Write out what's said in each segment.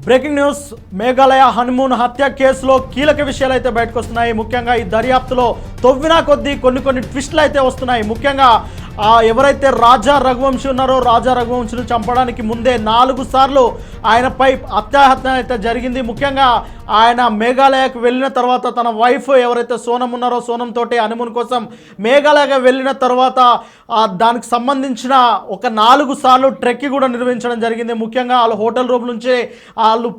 Breaking news Meghalaya honeymoon హత్య కేసులో కీలక విషయాలు అయితే బయటకు వస్తున్నాయి. ముఖ్యంగా ఈ దర్యాప్తులో తొవ్వినా కొద్దీ కొన్ని ట్విస్టులు అయితే వస్తున్నాయి. ముఖ్యంగా ఎవరైతే రాజా రఘువంశీ ఉన్నారో రాజా రఘువంశీని చంపడానికి ముందే 4 సార్లు ఆయనపై హత్యాయత్నం అయితే జరిగింది. ముఖ్యంగా ఆయన మేఘాలయకు వెళ్ళిన తర్వాత తన వైఫ్ ఎవరైతే సోనం ఉన్నారో సోనం తోటి హనీమూన్ కోసం మేఘాలయకు వెళ్ళిన తర్వాత దానికి సంబంధించిన ఒక 4 సార్లు ట్రెక్కి కూడా నిర్వహించడం జరిగింది. ముఖ్యంగా వాళ్ళు హోటల్ రూమ్ నుంచి వాళ్ళు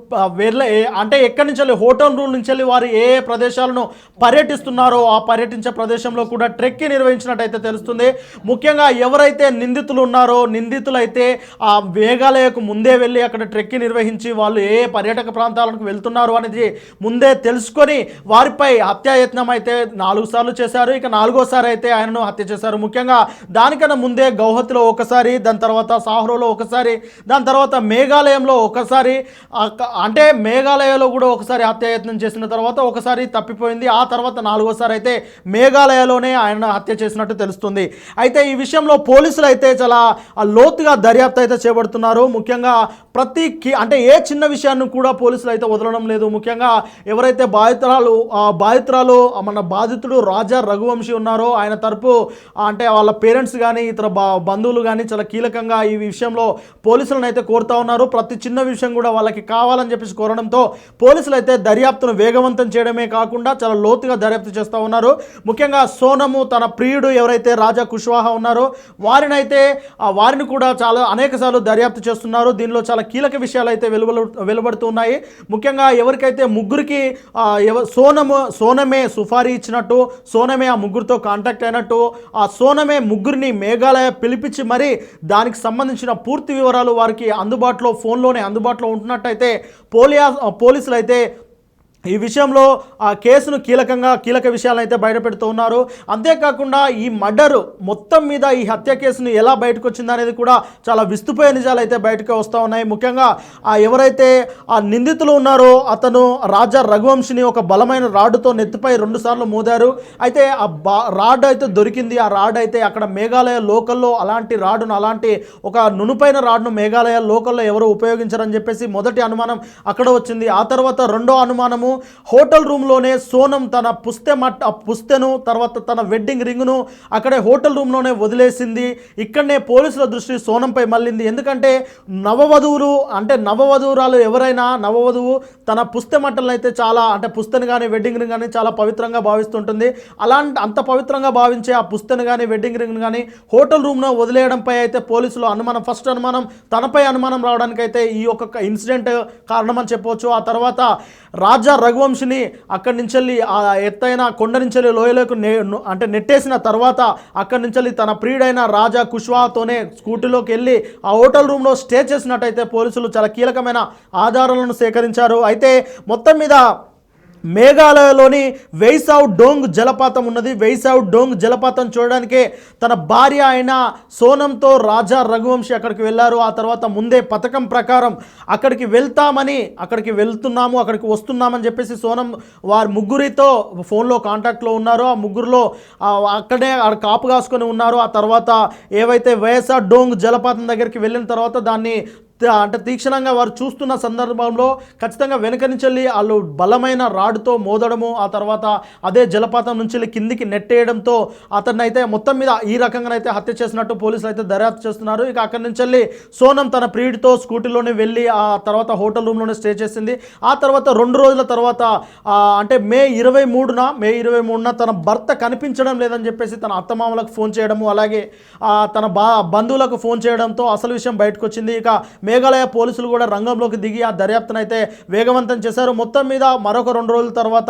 అంటే ఎక్కడి నుంచి వెళ్ళి హోటల్ రూమ్ నుంచి వెళ్ళి వారు ఏ ప్రదేశాలను పర్యటిస్తున్నారో ఆ పర్యటించే ప్రదేశంలో కూడా ట్రెక్కి నిర్వహించినట్టయితే తెలుస్తుంది. ముఖ్యంగా ఎవరైతే నిందితులు ఉన్నారో నిందితులైతే ఆ మేఘాలయకు ముందే వెళ్ళి అక్కడ ట్రెక్కి నిర్వహించి వాళ్ళు ఏ పర్యాటక ప్రాంతాలకు వెళ్తున్నారు అనేది ముందే తెలుసుకొని వారిపై హత్యాయత్నం అయితే 4 సార్లు చేశారు. ఇక 4వసారి అయితే ఆయనను హత్య చేశారు. ముఖ్యంగా దానికన్నా ముందే గౌహతిలో ఒకసారి, దాని తర్వాత సాహ్రోలో ఒకసారి, దాని తర్వాత మేఘాలయంలో ఒకసారి, అంటే మేఘాలయలో కూడా ఒకసారి హత్యాయత్నం చేసిన తర్వాత ఒకసారి తప్పిపోయింది. ఆ తర్వాత 4వసారి అయితే మేఘాలయలోనే ఆయన హత్య చేసినట్టు తెలుస్తుంది. అయితే ఈ విషయంలో పోలీసులు అయితే చాలా లోతుగా దర్యాప్తు అయితే చేపడుతున్నారు. ముఖ్యంగా అంటే ఏ చిన్న విషయాన్ని కూడా పోలీసులు అయితే వదలడం లేదు. ముఖ్యంగా ఎవరైతే బాధితురాలు మన బాధితుడు రాజా రఘువంశీ ఉన్నారో ఆయన తరపు అంటే వాళ్ళ పేరెంట్స్ కానీ ఇతర బంధువులు కానీ చాలా కీలకంగా ఈ విషయంలో పోలీసులను అయితే కోరుతా ఉన్నారు. ప్రతి చిన్న విషయం కూడా వాళ్ళకి కావాలని చెప్పేసి కోరడంతో పోలీసులు అయితే దర్యాప్తును వేగవంతం చేయడమే కాకుండా చాలా లోతుగా దర్యాప్తు చేస్తూ ఉన్నారు. ముఖ్యంగా సోనము తన ప్రియుడు ఎవరైతే రాజా కుష్వాహా ఉన్నారో వారిని కూడా చాలా అనేకసార్లు దర్యాప్తు చేస్తున్నారు. దీనిలో చాలా కీలక విషయాలు అయితే వెలువడుతున్నాయి. ముఖ్యంగా ఎవరికైతే ముగ్గురికి సోనమే సుఫారీ ఇచ్చినట్టు, సోనమే ఆ ముగ్గురితో కాంటాక్ట్ అయినట్టు, ఆ సోనమే ముగ్గురిని మేఘాలయ పిలిపించి మరి దానికి సంబంధించిన పూర్తి వివరాలు వారికి ఫోన్లోనే అందుబాటులో ఉంటున్నట్టయితే పోలీసులు అయితే ఈ విషయంలో ఆ కేసును కీలక విషయాలను అయితే బయటపెడుతూ ఉన్నారు. అంతేకాకుండా ఈ మర్డర్ మొత్తం మీద ఈ హత్య కేసును ఎలా బయటకు వచ్చింది అనేది కూడా చాలా విస్తుపోయే నిజాలు అయితే బయటకు వస్తూ ఉన్నాయి. ముఖ్యంగా ఎవరైతే ఆ నిందితులు ఉన్నారో అతను రాజా రఘువంశిని ఒక బలమైన రాడ్డుతో నెత్తిపై 2 సార్లు మోదారు. అయితే ఆ రాడ్ అయితే దొరికింది. ఆ రాడ్ అయితే అక్కడ మేఘాలయ లోకల్లో అలాంటి ఒక నునుపైన రాడ్ను మేఘాలయ లోకల్లో ఎవరు ఉపయోగించారని చెప్పేసి మొదటి అనుమానం అక్కడ వచ్చింది. ఆ తర్వాత రెండో అనుమానము హోటల్ రూమ్లోనే సోనం తన పుస్తెను తర్వాత తన వెడ్డింగ్ రింగ్ను అక్కడే హోటల్ రూమ్లోనే వదిలేసింది. ఇక్కడనే పోలీసుల దృష్టి సోనంపై మళ్ళింది. ఎందుకంటే నవవధువురాలు ఎవరైనా నవవధువు తన పుస్తెమట్టలను అయితే చాలా అంటే పుస్తెను కానీ వెడ్డింగ్ రింగ్ కానీ చాలా పవిత్రంగా భావిస్తుంటుంది. అంత పవిత్రంగా భావించే ఆ పుస్తెను కానీ వెడ్డింగ్ రింగ్ కానీ హోటల్ రూమ్లో వదిలేయడంపై అయితే పోలీసులు ఫస్ట్ అనుమానం తనపై అనుమానం రావడానికి అయితే ఈ యొక్క ఇన్సిడెంట్ కారణమని చెప్పవచ్చు. ఆ తర్వాత రాజా రఘువంశిని అక్కడి నుంచి వెళ్ళి ఆ ఎత్తైన కొండ నుంచి వెళ్ళి లోయలోకి నెట్టేసిన తర్వాత అక్కడి నుంచి వెళ్ళి తన ప్రియుడైన రాజా కుష్వాహాతోనే స్కూటీలోకి వెళ్ళి ఆ హోటల్ రూమ్లో స్టే చేసినట్టయితే పోలీసులు చాలా కీలకమైన ఆధారాలను సేకరించారు. అయితే మొత్తం మీద మేఘాలయలోని వెయిసావ్ డోంగ్ జలపాతం ఉన్నది. వెయిసావ్ డోంగ్ జలపాతం చూడడానికే తన భార్య అయిన సోనంతో రాజా రఘువంశీ అక్కడికి వెళ్ళారు. ఆ తర్వాత ముందే పథకం ప్రకారం అక్కడికి వెళ్తున్నాము అక్కడికి వస్తున్నామని చెప్పేసి సోనం వారి ముగ్గురితో ఫోన్లో కాంటాక్ట్లో ఉన్నారు. ఆ ముగ్గురులో అక్కడే కాపు కాసుకొని ఉన్నారు. ఆ తర్వాత ఏవైతే వెయిసావ్ డోంగ్ జలపాతం దగ్గరికి వెళ్ళిన తర్వాత దాన్ని అంటే తీక్షణంగా వారు చూస్తున్న సందర్భంలో ఖచ్చితంగా వెనక నుంచి వెళ్ళి వాళ్ళు బలమైన రాడ్తో మోదడము, ఆ తర్వాత అదే జలపాతం నుంచి వెళ్ళి కిందికి నెట్టేయడంతో అతన్ని అయితే మొత్తం మీద ఈ రకంగానైతే హత్య చేసినట్టు పోలీసులు అయితే దర్యాప్తు చేస్తున్నారు. ఇక అక్కడి నుంచి వెళ్ళి సోనం తన ప్రియుడితో స్కూటీలోనే వెళ్ళి ఆ తర్వాత హోటల్ రూమ్లోనే స్టే చేసింది. ఆ తర్వాత 2 రోజుల తర్వాత అంటే మే 23న తన భర్త కనిపించడం లేదని చెప్పేసి తన అత్తమామలకు ఫోన్ చేయడము, అలాగే తన బంధువులకు ఫోన్ చేయడంతో అసలు విషయం బయటకు వచ్చింది. ఇక మేఘాలయ పోలీసులు కూడా రంగంలోకి దిగి ఆ దర్యాప్తును అయితే వేగవంతం చేశారు. మొత్తం మీద మరొక 2 రోజుల తర్వాత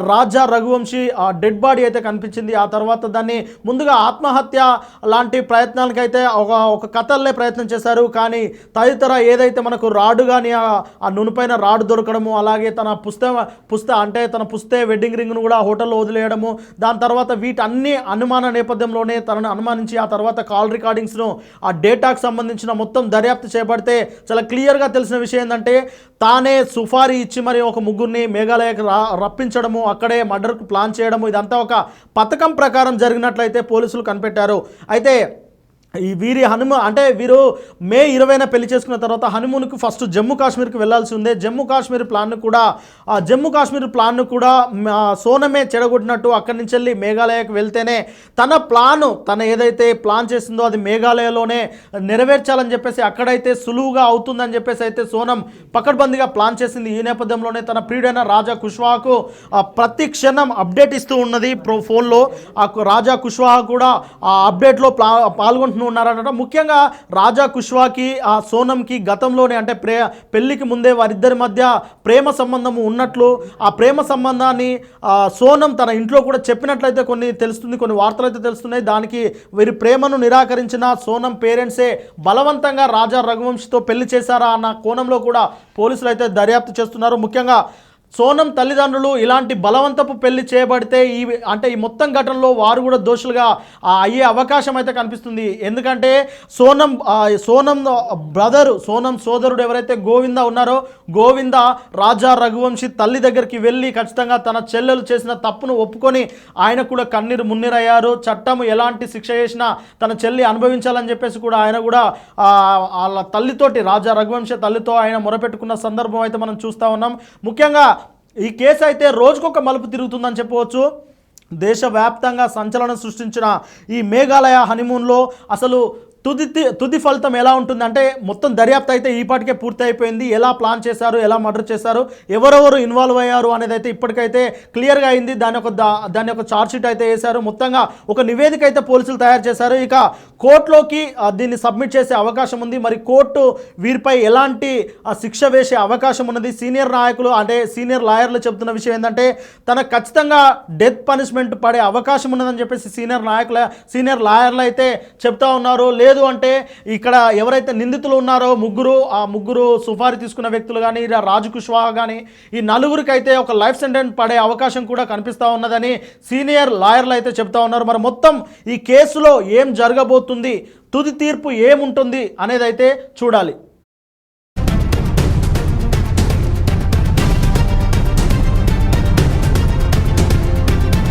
రాజా రఘువంశీ డెడ్ బాడీ అయితే కనిపించింది. ఆ తర్వాత దాన్ని ముందుగా ఆత్మహత్య లాంటి ప్రయత్నాలకైతే ఒక కథల్లే ప్రయత్నం చేశారు. కానీ తదితర ఏదైతే మనకు రాడు కానీ ఆ నునుపైన రాడు దొరకడము, అలాగే తన తన పుస్తే వెడ్డింగ్ రింగ్ను కూడా హోటల్లో వదిలేయడము, దాని తర్వాత వీటన్ని అనుమాన నేపథ్యంలోనే తనను అనుమానించి ఆ తర్వాత కాల్ రికార్డింగ్స్ను ఆ డేటాకు సంబంధించిన మొత్తం దర్యాప్తు పడితే చాలా క్లియర్గా తెలిసిన విషయం ఏంటంటే తానే సుఫారీ ఇచ్చి మరి ఒక ముగ్గురిని మేఘాలయకు రప్పించడము, అక్కడే మర్డర్కు ప్లాన్ చేయడము, ఇదంతా ఒక పథకం ప్రకారం జరిగినట్లయితే పోలీసులు కనిపెట్టారు. అయితే వీరి అంటే వీరు మే 20న పెళ్లి చేసుకున్న తర్వాత హనీమూన్కు ఫస్ట్ జమ్మూ కాశ్మీర్కి వెళ్ళాల్సి ఉంది. జమ్మూ కాశ్మీర్ ప్లాన్ను కూడా సోనమే చెడగొట్టినట్టు అక్కడి నుంచి వెళ్ళి మేఘాలయకు వెళ్తేనే తన ఏదైతే ప్లాన్ చేసిందో అది మేఘాలయలోనే నెరవేర్చాలని చెప్పేసి అక్కడైతే సులువుగా అవుతుందని చెప్పేసి అయితే సోనం పకడ్బందీగా ప్లాన్ చేసింది. ఈ నేపథ్యంలోనే తన ప్రియుడైన రాజా కుష్వాహాకు ప్రతి క్షణం అప్డేట్ ఇస్తూ ఉన్నది ఫోన్లో. రాజా కుష్వాహా కూడా ఆ అప్డేట్లో పాల్గొంటున్నారు ఉన్నారట. ముఖ్యంగా రాజా కుష్వాకి సోనంకి గతంలోనే అంటే పెళ్లికి ముందే వారిద్దరి మధ్య ప్రేమ సంబంధం ఉన్నట్లు, ఆ ప్రేమ సంబంధాన్ని సోనం తన ఇంట్లో కూడా చెప్పినట్లయితే కొన్ని వార్తలు అయితే తెలుస్తున్నాయి. దానికి వీరి ప్రేమను నిరాకరించిన సోనం పేరెంట్సే బలవంతంగా రాజా రఘువంశితో పెళ్లి చేశారా అన్న కోణంలో కూడా పోలీసులు అయితే దర్యాప్తు చేస్తున్నారు. ముఖ్యంగా సోనం తల్లిదండ్రులు ఇలాంటి బలవంతపు పెళ్లి చేయబడితే ఈ మొత్తం ఘటనలో వారు కూడా దోషులుగా అయ్యే అవకాశం అయితే కనిపిస్తుంది. ఎందుకంటే సోనం బ్రదరు, సోనం సోదరుడు ఎవరైతే గోవింద ఉన్నారో, గోవింద రాజా రఘువంశీ తల్లి దగ్గరికి వెళ్ళి ఖచ్చితంగా తన చెల్లెలు చేసిన తప్పును ఒప్పుకొని ఆయన కూడా కన్నీరు మున్నీరయ్యారు. చట్టం ఎలాంటి శిక్ష చేసినా తన చెల్లి అనుభవించాలని చెప్పేసి కూడా ఆయన కూడా వాళ్ళ తల్లితోటి, రాజా రఘువంశీ తల్లితో ఆయన మొరపెట్టుకున్న సందర్భం అయితే మనం చూస్తూ ఉన్నాం. ముఖ్యంగా ఈ కేసు అయితే రోజుకొక మలుపు తిరుగుతుందని చెప్పవచ్చు. దేశవ్యాప్తంగా సంచలనం సృష్టించిన ఈ మేఘాలయ హనీమూన్లో అసలు తుది ఫలితం ఎలా ఉంటుంది అంటే మొత్తం దర్యాప్తు అయితే ఈపాటికే పూర్తి అయిపోయింది. ఎలా ప్లాన్ చేశారు, ఎలా మర్డర్ చేశారు, ఎవరెవరు ఇన్వాల్వ్ అయ్యారు అనేది అయితే ఇప్పటికైతే క్లియర్గా అయింది. దాని యొక్క ఛార్జ్షీట్ అయితే వేశారు. మొత్తంగా ఒక నివేదిక అయితే పోలీసులు తయారు చేశారు. ఇక కోర్టులోకి దీన్ని సబ్మిట్ చేసే అవకాశం ఉంది. మరి కోర్టు వీరిపై ఎలాంటి శిక్ష వేసే అవకాశం ఉన్నది? సీనియర్ నాయకులు అంటే సీనియర్ లాయర్లు చెబుతున్న విషయం ఏంటంటే తనకు ఖచ్చితంగా డెత్ పనిష్మెంట్ పడే అవకాశం ఉన్నదని చెప్పేసి సీనియర్ లాయర్లు అయితే చెప్తా ఉన్నారు. లేదు అంటే ఇక్కడ ఎవరైతే నిందితులు ఉన్నారో ముగ్గురు సుఫారీ తీసుకున్న వ్యక్తులు కానీ, రాజు కుష్వాహా కానీ, ఈ నలుగురికి అయితే ఒక లైఫ్ సెంటెన్స్ పడే అవకాశం కూడా కనిపిస్తూ ఉన్నదని సీనియర్ లాయర్లు అయితే చెప్తా ఉన్నారు. మరి మొత్తం ఈ కేసులో ఏం జరగబోతుంది, తుది తీర్పు ఏముంటుంది అనేది అయితే చూడాలి.